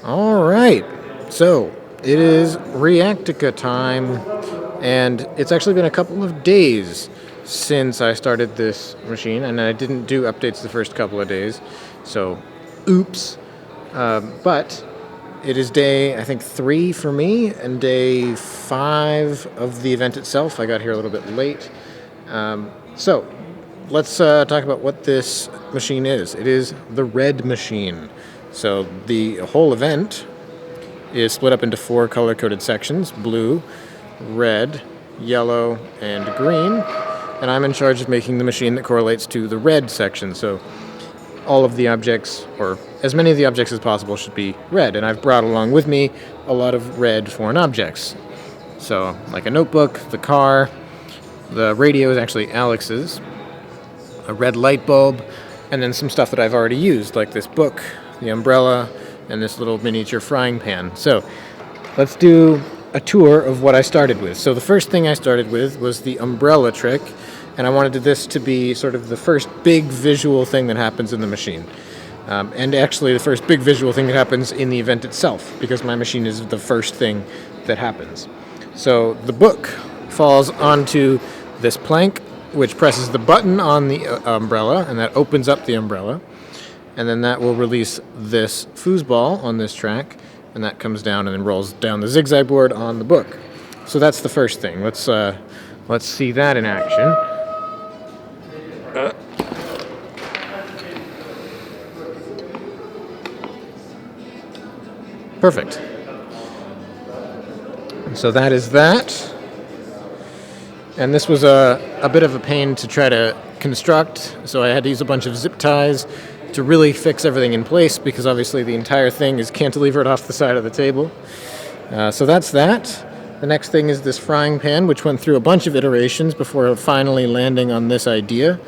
All right. So it is Reactica time, and it's actually been a couple of days since I started this machine, and I didn't do updates the first couple of days. So, oops. But it is day, I think, 3 for me, and day 5 of the event itself. I got here a little bit late. So, let's talk about what this machine is. It is the Red Machine. So, the whole event is split up into 4 color-coded sections: blue, red, yellow, and green. And I'm in charge of making the machine that correlates to the red section. So, all of the objects, or as many of the objects as possible, should be red. And I've brought along with me a lot of red foreign objects. So, like a notebook, the car, the radio is actually Alex's, a red light bulb, and then some stuff that I've already used, like this book, the umbrella, and this little miniature frying pan. So, let's do a tour of what I started with. So, the first thing I started with was the umbrella trick, and I wanted this to be sort of the first big visual thing that happens in the machine. And actually the first big visual thing that happens in the event itself, because my machine is the first thing that happens. So the book falls onto this plank, which presses the button on the umbrella, and that opens up the umbrella. And then that will release this foosball on this track, and that comes down and then rolls down the zigzag board on the book. So that's the first thing. Let's see that in action. Perfect. So that is that. And this was a bit of a pain to try to construct, so I had to use a bunch of zip ties to really fix everything in place, because obviously the entire thing is cantilevered off the side of the table. So that's that. The next thing is this frying pan, which went through a bunch of iterations before finally landing on this idea.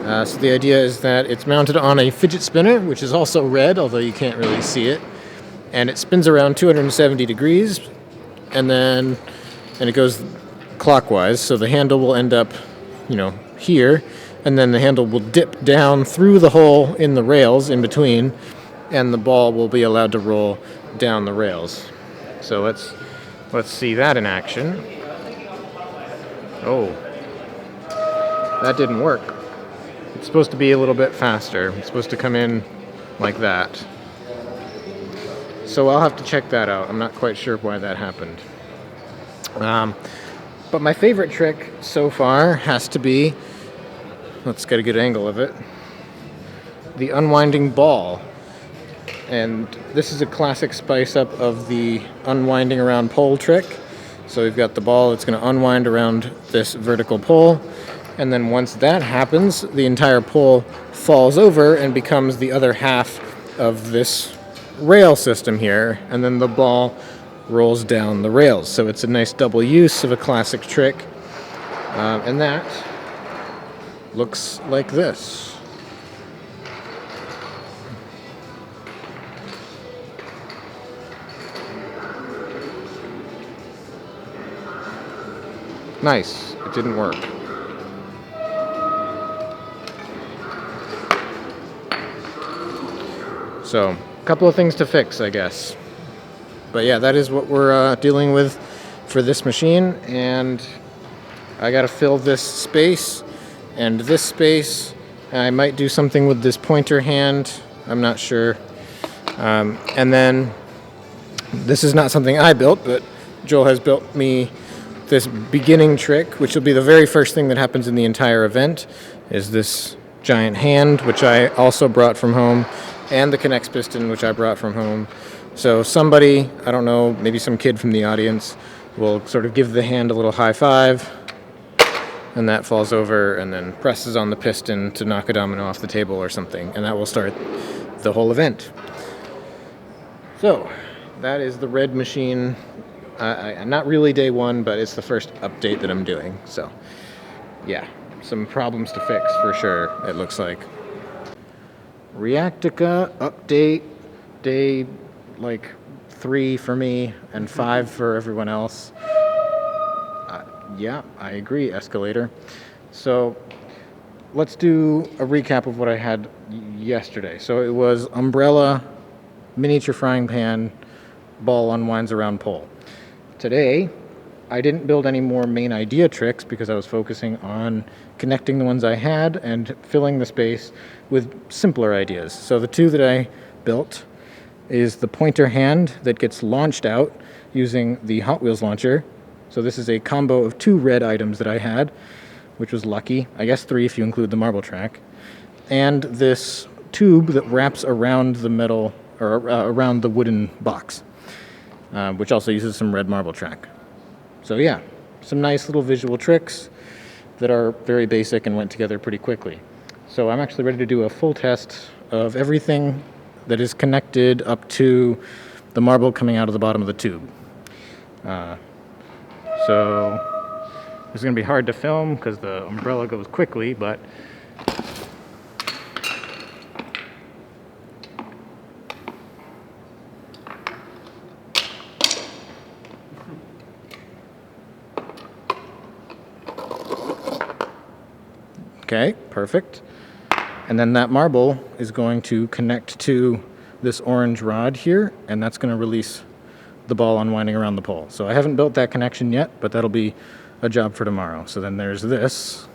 So the idea is that it's mounted on a fidget spinner, which is also red, although you can't really see it. And it spins around 270 degrees, and it goes clockwise, so the handle will end up, here, and then the handle will dip down through the hole in the rails in between, and the ball will be allowed to roll down the rails. So let's see that in action. Oh, that didn't work. It's supposed to be a little bit faster. It's supposed to come in like that. So I'll have to check that out. I'm not quite sure why that happened. But my favorite trick so far has to be, let's get a good angle of it, the unwinding ball. And this is a classic spice up of the unwinding around pole trick. So we've got the ball that's going to unwind around this vertical pole. And then once that happens, the entire pole falls over and becomes the other half of this rail system here, and then the ball rolls down the rails. So it's a nice double use of a classic trick, and that looks like this. Nice. It didn't work. So, a couple of things to fix, I guess. But yeah, that is what we're dealing with for this machine, and I gotta fill this space and this space. I might do something with this pointer hand, I'm not sure. And then, this is not something I built, but Joel has built me this beginning trick, which will be the very first thing that happens in the entire event, is this giant hand, which I also brought from home, and the K'NEX piston, which I brought from home. So somebody, I don't know, maybe some kid from the audience, will sort of give the hand a little high five, and that falls over and then presses on the piston to knock a domino off the table or something, and that will start the whole event. So, that is the Red Machine. Not really day 1, but it's the first update that I'm doing. So, yeah, some problems to fix for sure, it looks like. Reactica update day 3 for me and 5 for everyone else. Yeah, I agree, Escalator. So let's do a recap of what I had yesterday. So it was umbrella, miniature frying pan, ball unwinds around pole. Today, I didn't build any more main idea tricks because I was focusing on connecting the ones I had and filling the space with simpler ideas. So the two that I built is the pointer hand that gets launched out using the Hot Wheels launcher. So this is a combo of 2 red items that I had, which was lucky. I guess 3 if you include the marble track. And this tube that wraps around the metal, or around the wooden box, which also uses some red marble track. So yeah, some nice little visual tricks that are very basic and went together pretty quickly. So I'm actually ready to do a full test of everything that is connected up to the marble coming out of the bottom of the tube. So it's going to be hard to film because the umbrella goes quickly, but okay, perfect. And then that marble is going to connect to this orange rod here, and that's going to release the ball unwinding around the pole. So I haven't built that connection yet, but that'll be a job for tomorrow. So then there's this.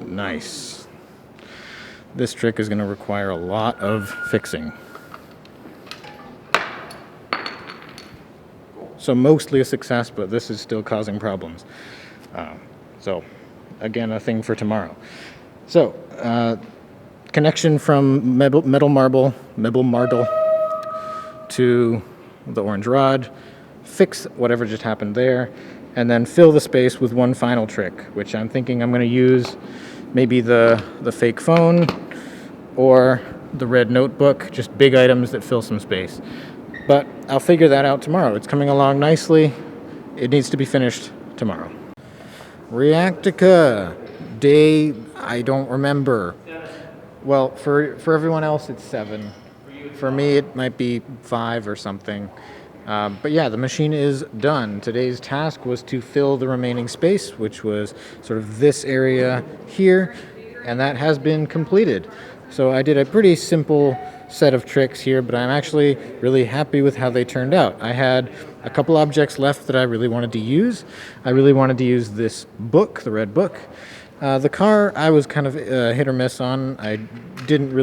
Nice. This trick is going to require a lot of fixing. So mostly a success, but this is still causing problems. So again, a thing for tomorrow. So connection from metal marble to the orange rod, fix whatever just happened there, and then fill the space with one final trick, which I'm thinking I'm going to use maybe the fake phone or the red notebook, just big items that fill some space. But I'll figure that out tomorrow. It's coming along nicely. It needs to be finished tomorrow. Reactica. Day, I don't remember. Well, for everyone else, it's 7. For me, it might be 5 or something. But yeah, the machine is done. Today's task was to fill the remaining space, which was sort of this area here, and that has been completed. So I did a pretty simple set of tricks here, but I'm actually really happy with how they turned out. I had a couple objects left that I really wanted to use. I really wanted to use this book, the red book. The car, I was kind of hit or miss on. I wasn't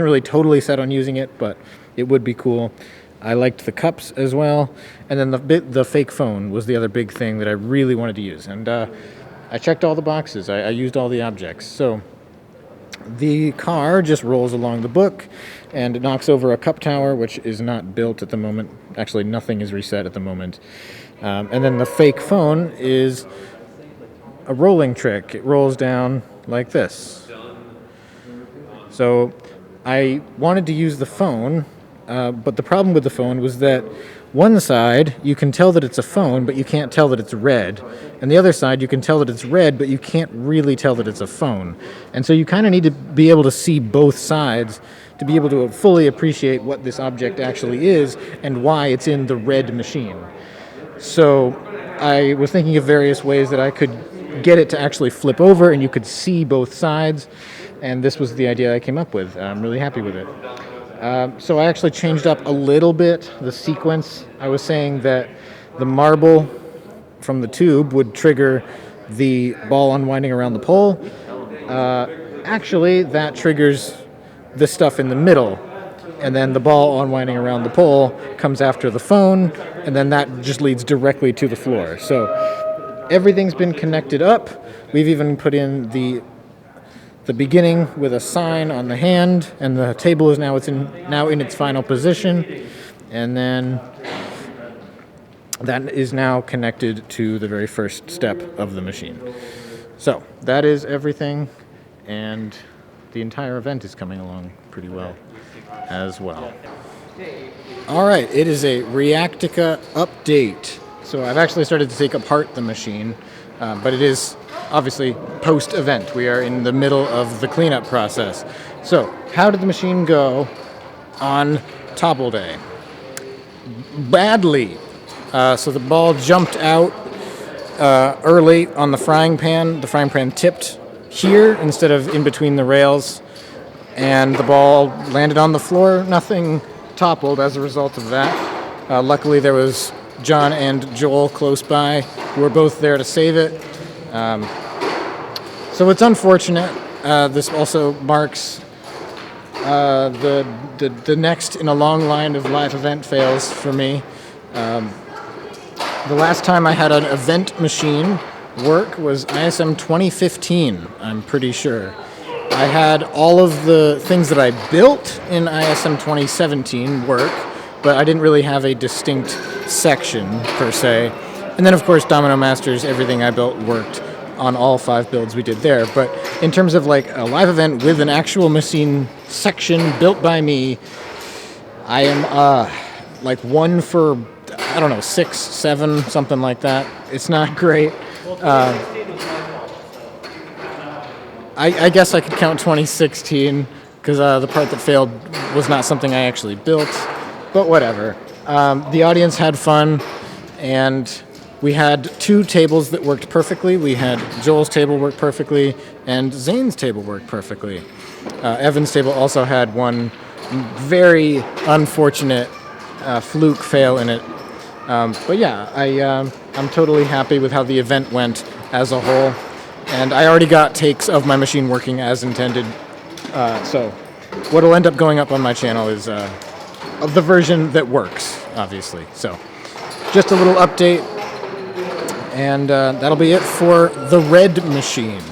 really totally set on using it, but it would be cool. I liked the cups as well. And then the fake phone was the other big thing that I really wanted to use. And I checked all the boxes. I used all the objects. So the car just rolls along the book and knocks over a cup tower, which is not built at the moment. Actually, nothing is reset at the moment. And then the fake phone is a rolling trick. It rolls down like this. So I wanted to use the phone, but the problem with the phone was that one side, you can tell that it's a phone, but you can't tell that it's red. And the other side, you can tell that it's red, but you can't really tell that it's a phone. And so you kind of need to be able to see both sides to be able to fully appreciate what this object actually is and why it's in the red machine. So I was thinking of various ways that I could get it to actually flip over and you could see both sides. And this was the idea I came up with. I'm really happy with it. So I actually changed up a little bit the sequence. I was saying that the marble from the tube would trigger the ball unwinding around the pole. Actually, that triggers the stuff in the middle. And then the ball unwinding around the pole comes after the phone, and then that just leads directly to the floor. So everything's been connected up. We've even put in the beginning with a sign on the hand, and the table is now in its final position, and then that is now connected to the very first step of the machine. So that is everything, and the entire event is coming along pretty well as well. All right, it is a Reactica update. So I've actually started to take apart the machine, but it is obviously post-event. We are in the middle of the cleanup process. So how did the machine go on Topple Day? Badly. So the ball jumped out early on the frying pan. The frying pan tipped here instead of in between the rails, and the ball landed on the floor. Nothing toppled as a result of that. Luckily, there was John and Joel close by who were both there to save it. So it's unfortunate. This also marks the next in a long line of live event fails for me. The last time I had an event machine work was ISM 2015, I'm pretty sure. I had all of the things that I built in ISM 2017 work, but I didn't really have a distinct section per se. And then, of course, Domino Masters, everything I built worked on all 5 builds we did there. But in terms of like a live event with an actual machine section built by me, I am like 1 for, I don't know, 6, 7, something like that. It's not great. I guess I could count 2016 because the part that failed was not something I actually built, but whatever. The audience had fun, and we had 2 tables that worked perfectly. We had Joel's table work perfectly, and Zane's table worked perfectly. Evan's table also had one very unfortunate fluke fail in it. But yeah, I'm totally happy with how the event went as a whole. And I already got takes of my machine working as intended. So what will end up going up on my channel is of the version that works, obviously. So just a little update. And that'll be it for the red machine.